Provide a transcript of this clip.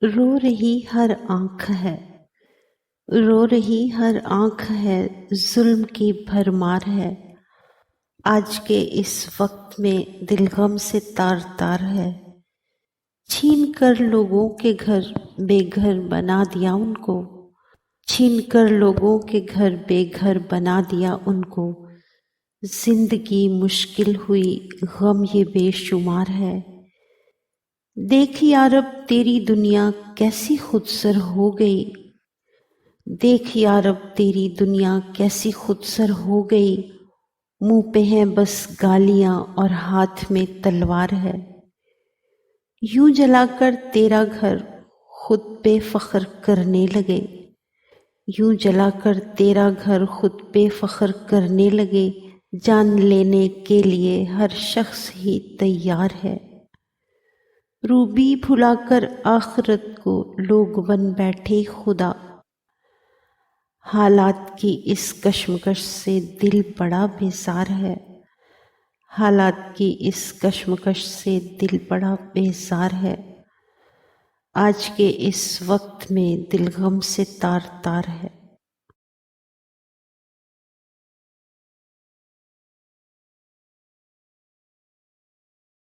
رو رہی ہر آنکھ ہے، رو رہی ہر آنکھ ہے، ظلم کی بھرمار ہے۔ آج کے اس وقت میں دل غم سے تار تار ہے۔ چھین کر لوگوں کے گھر بے گھر بنا دیا ان کو، چھین کر لوگوں کے گھر بے گھر بنا دیا ان کو۔ زندگی مشکل ہوئی، غم یہ بے شمار ہے۔ دیکھ یارب تیری دنیا کیسی خود سر ہو گئی، دیکھ یارب تیری دنیا کیسی خود سر ہو گئی۔ منہ پہ ہیں بس گالیاں اور ہاتھ میں تلوار ہے۔ یوں جلا کر تیرا گھر خود پہ فخر کرنے لگے، یوں جلا کر تیرا گھر خود پہ فخر کرنے لگے۔ جان لینے کے لیے ہر شخص ہی تیار ہے۔ روبی بھلا کر آخرت کو لوگ بن بیٹھے خدا۔ حالات کی اس کشمکش سے دل بڑا بیزار ہے، حالات کی اس کشمکش سے دل بڑا بیزار ہے۔ آج کے اس وقت میں دل غم سے تار تار ہے۔